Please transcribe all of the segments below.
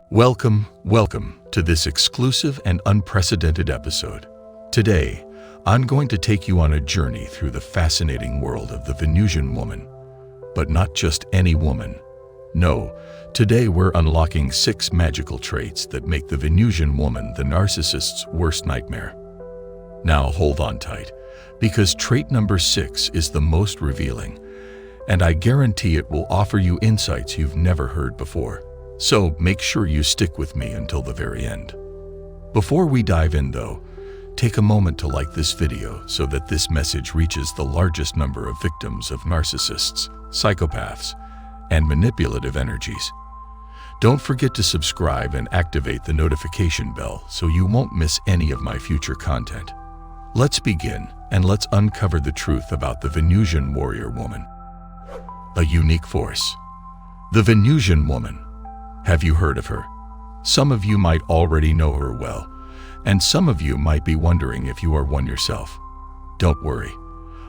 Welcome to this exclusive and unprecedented episode. Today, I'm going to take you on a journey through the fascinating world of the Venusian woman. But not just any woman. No, today we're unlocking 6 magical traits that make the Venusian woman the narcissist's worst nightmare. Now hold on tight, because trait number 6 is the most revealing, and I guarantee it will offer you insights you've never heard before. So make sure you stick with me until the very end. Before we dive in though, take a moment to like this video so that this message reaches the largest number of victims of narcissists, psychopaths, and manipulative energies. Don't forget to subscribe and activate the notification bell so you won't miss any of my future content. Let's begin, and let's uncover the truth about the Venusian Warrior woman. A unique force. The Venusian woman. Have you heard of her? Some of you might already know her well, and some of you might be wondering if you are one yourself. Don't worry,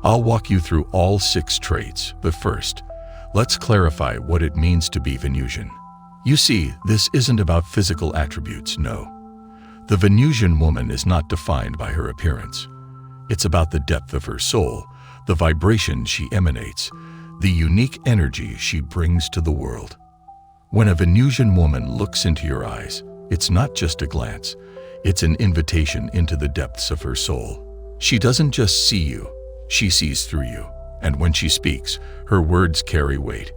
I'll walk you through all 6 traits, but first, let's clarify what it means to be Venusian. You see, this isn't about physical attributes, no. The Venusian woman is not defined by her appearance. It's about the depth of her soul, the vibration she emanates, the unique energy she brings to the world. When a Venusian woman looks into your eyes, it's not just a glance, it's an invitation into the depths of her soul. She doesn't just see you, she sees through you, and when she speaks, her words carry weight.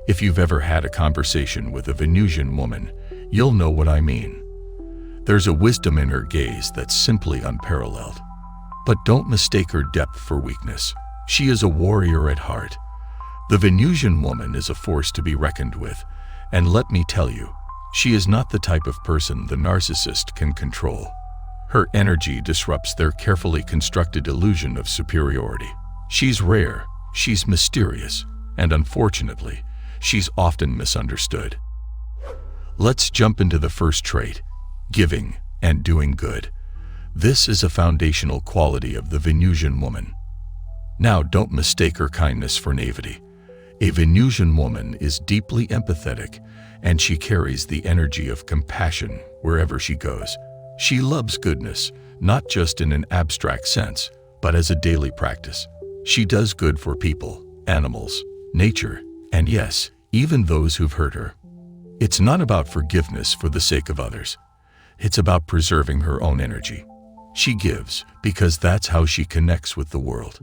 If you've ever had a conversation with a Venusian woman, you'll know what I mean. There's a wisdom in her gaze that's simply unparalleled. But don't mistake her depth for weakness. She is a warrior at heart. The Venusian woman is a force to be reckoned with. And let me tell you, she is not the type of person the narcissist can control. Her energy disrupts their carefully constructed illusion of superiority. She's rare, she's mysterious, and unfortunately, she's often misunderstood. Let's jump into the first trait, giving and doing good. This is a foundational quality of the Venusian woman. Now, don't mistake her kindness for naivety. A Venusian woman is deeply empathetic, and she carries the energy of compassion wherever she goes. She loves goodness, not just in an abstract sense, but as a daily practice. She does good for people, animals, nature, and yes, even those who've hurt her. It's not about forgiveness for the sake of others. It's about preserving her own energy. She gives because that's how she connects with the world.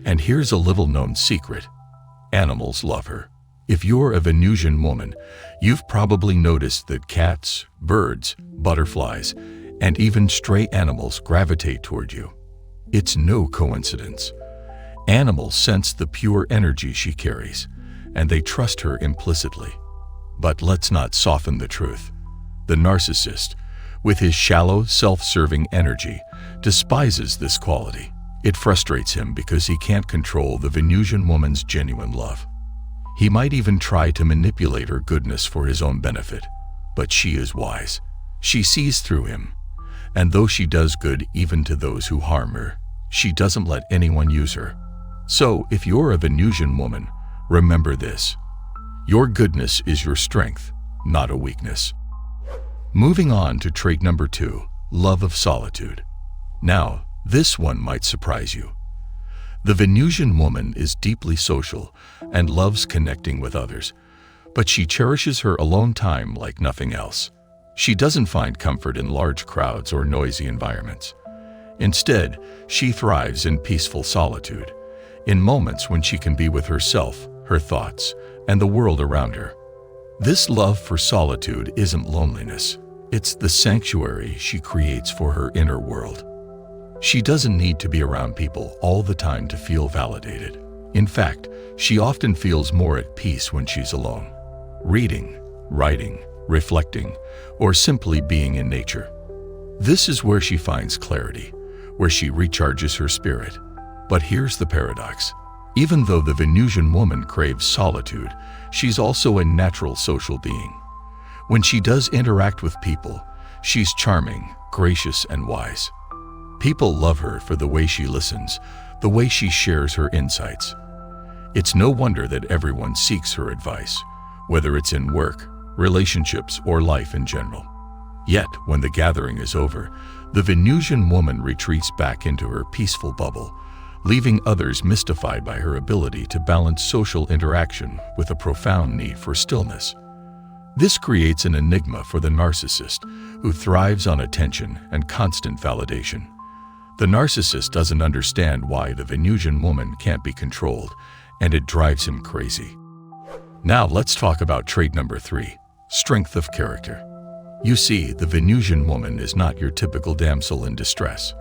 And here's a little-known secret. Animals love her. If you're a Venusian woman, you've probably noticed that cats, birds, butterflies, and even stray animals gravitate toward you. It's no coincidence. Animals sense the pure energy she carries, and they trust her implicitly. But let's not soften the truth. The narcissist, with his shallow, self-serving energy, despises this quality. It frustrates him because he can't control the Venusian woman's genuine love. He might even try to manipulate her goodness for his own benefit. But she is wise. She sees through him. And though she does good even to those who harm her, she doesn't let anyone use her. So, if you're a Venusian woman, remember this. Your goodness is your strength, not a weakness. Moving on to trait number 2, love of solitude. Now, this one might surprise you. The Venusian woman is deeply social and loves connecting with others, but she cherishes her alone time like nothing else. She doesn't find comfort in large crowds or noisy environments. Instead, she thrives in peaceful solitude, in moments when she can be with herself, her thoughts, and the world around her. This love for solitude isn't loneliness. It's the sanctuary she creates for her inner world. She doesn't need to be around people all the time to feel validated. In fact, she often feels more at peace when she's alone, reading, writing, reflecting, or simply being in nature. This is where she finds clarity, where she recharges her spirit. But here's the paradox. Even though the Venusian woman craves solitude, she's also a natural social being. When she does interact with people, she's charming, gracious, and wise. People love her for the way she listens, the way she shares her insights. It's no wonder that everyone seeks her advice, whether it's in work, relationships, or life in general. Yet, when the gathering is over, the Venusian woman retreats back into her peaceful bubble, leaving others mystified by her ability to balance social interaction with a profound need for stillness. This creates an enigma for the narcissist, who thrives on attention and constant validation. The narcissist doesn't understand why the Venusian woman can't be controlled, and it drives him crazy. Now let's talk about trait number 3, strength of character. You see, the Venusian woman is not your typical damsel in distress.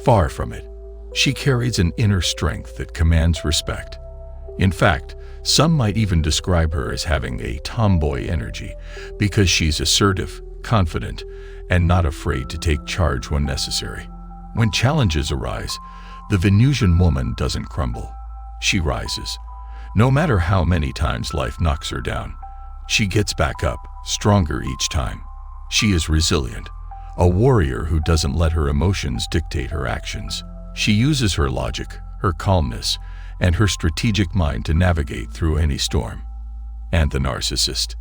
Far from it. She carries an inner strength that commands respect. In fact, some might even describe her as having a tomboy energy because she's assertive, confident, and not afraid to take charge when necessary. When challenges arise, the Venusian woman doesn't crumble. She rises. No matter how many times life knocks her down, she gets back up, stronger each time. She is resilient, a warrior who doesn't let her emotions dictate her actions. She uses her logic, her calmness, and her strategic mind to navigate through any storm. And the narcissist?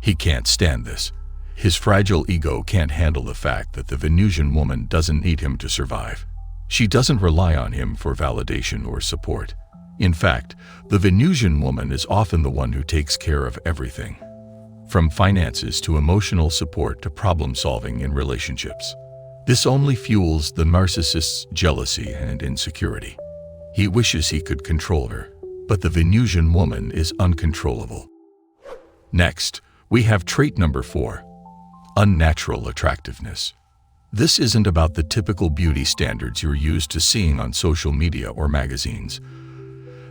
He can't stand this. His fragile ego can't handle the fact that the Venusian woman doesn't need him to survive. She doesn't rely on him for validation or support. In fact, the Venusian woman is often the one who takes care of everything, from finances to emotional support to problem-solving in relationships. This only fuels the narcissist's jealousy and insecurity. He wishes he could control her, but the Venusian woman is uncontrollable. Next, we have trait number 4, unnatural attractiveness. This isn't about the typical beauty standards you're used to seeing on social media or magazines.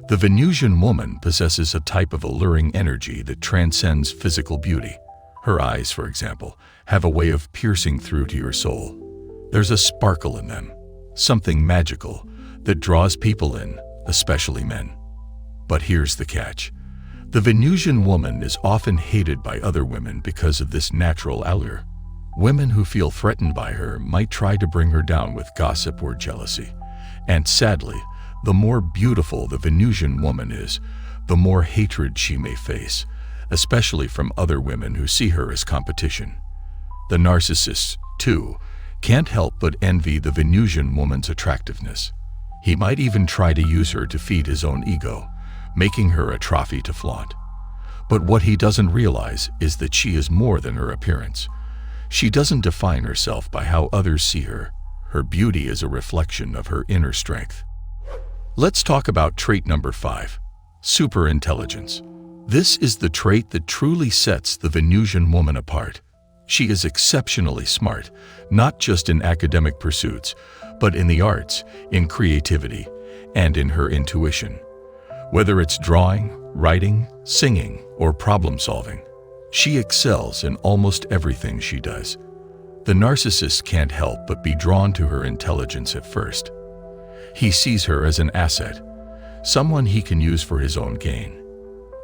The Venusian woman possesses a type of alluring energy that transcends physical beauty. Her eyes, for example, have a way of piercing through to your soul. There's a sparkle in them, something magical that draws people in, especially men. But here's the catch. The Venusian woman is often hated by other women because of this natural allure. Women who feel threatened by her might try to bring her down with gossip or jealousy. And sadly, the more beautiful the Venusian woman is, the more hatred she may face, especially from other women who see her as competition. The narcissist, too, can't help but envy the Venusian woman's attractiveness. He might even try to use her to feed his own ego, making her a trophy to flaunt. But what he doesn't realize is that she is more than her appearance. She doesn't define herself by how others see her. Her beauty is a reflection of her inner strength. Let's talk about trait number 5, superintelligence. This is the trait that truly sets the Venusian woman apart. She is exceptionally smart, not just in academic pursuits, but in the arts, in creativity, and in her intuition. Whether it's drawing, writing, singing, or problem-solving, she excels in almost everything she does. The narcissist can't help but be drawn to her intelligence at first. He sees her as an asset, someone he can use for his own gain.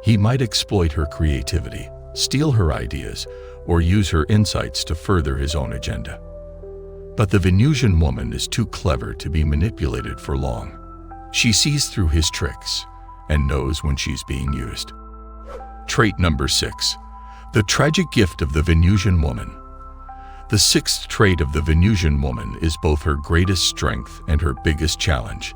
He might exploit her creativity, steal her ideas, or use her insights to further his own agenda. But the Venusian woman is too clever to be manipulated for long. She sees through his tricks and knows when she's being used. Trait number 6, the tragic gift of the Venusian woman. The 6th trait of the Venusian woman is both her greatest strength and her biggest challenge.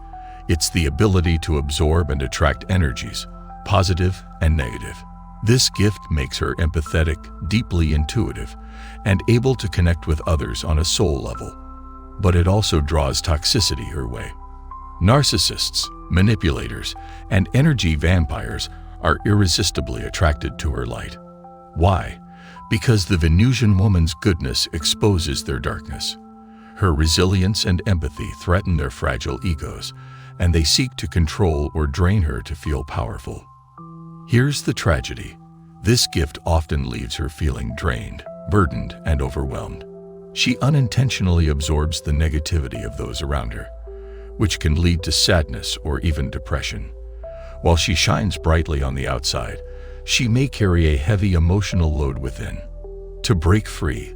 It's the ability to absorb and attract energies, positive and negative. This gift makes her empathetic, deeply intuitive, and able to connect with others on a soul level. But it also draws toxicity her way. Narcissists, manipulators, and energy vampires are irresistibly attracted to her light. Why? Because the Venusian woman's goodness exposes their darkness. Her resilience and empathy threaten their fragile egos, and they seek to control or drain her to feel powerful. Here's the tragedy. This gift often leaves her feeling drained, burdened, and overwhelmed. She unintentionally absorbs the negativity of those around her, which can lead to sadness or even depression. While she shines brightly on the outside, she may carry a heavy emotional load within. To break free,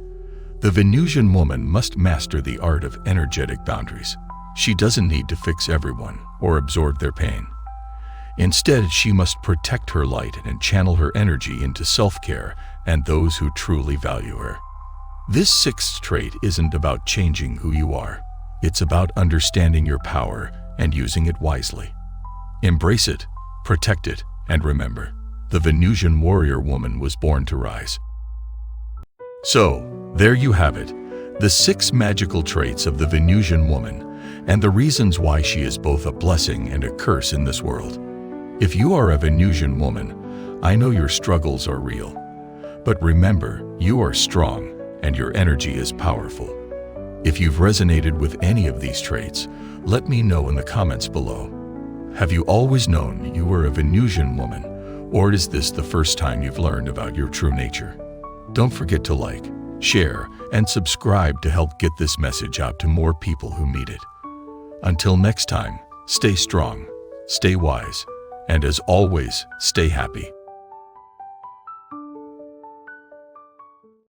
the Venusian woman must master the art of energetic boundaries. She doesn't need to fix everyone or absorb their pain. Instead, she must protect her light and channel her energy into self-care and those who truly value her. This sixth trait isn't about changing who you are. It's about understanding your power and using it wisely. Embrace it, protect it, and remember, the Venusian Warrior woman was born to rise. So, there you have it, the 6 magical traits of the Venusian woman, and the reasons why she is both a blessing and a curse in this world. If you are a Venusian woman, I know your struggles are real. But remember, you are strong and your energy is powerful. If you've resonated with any of these traits, let me know in the comments below. Have you always known you were a Venusian woman, or is this the first time you've learned about your true nature? Don't forget to like, share, and subscribe to help get this message out to more people who need it. Until next time, stay strong, stay wise, and as always, stay happy.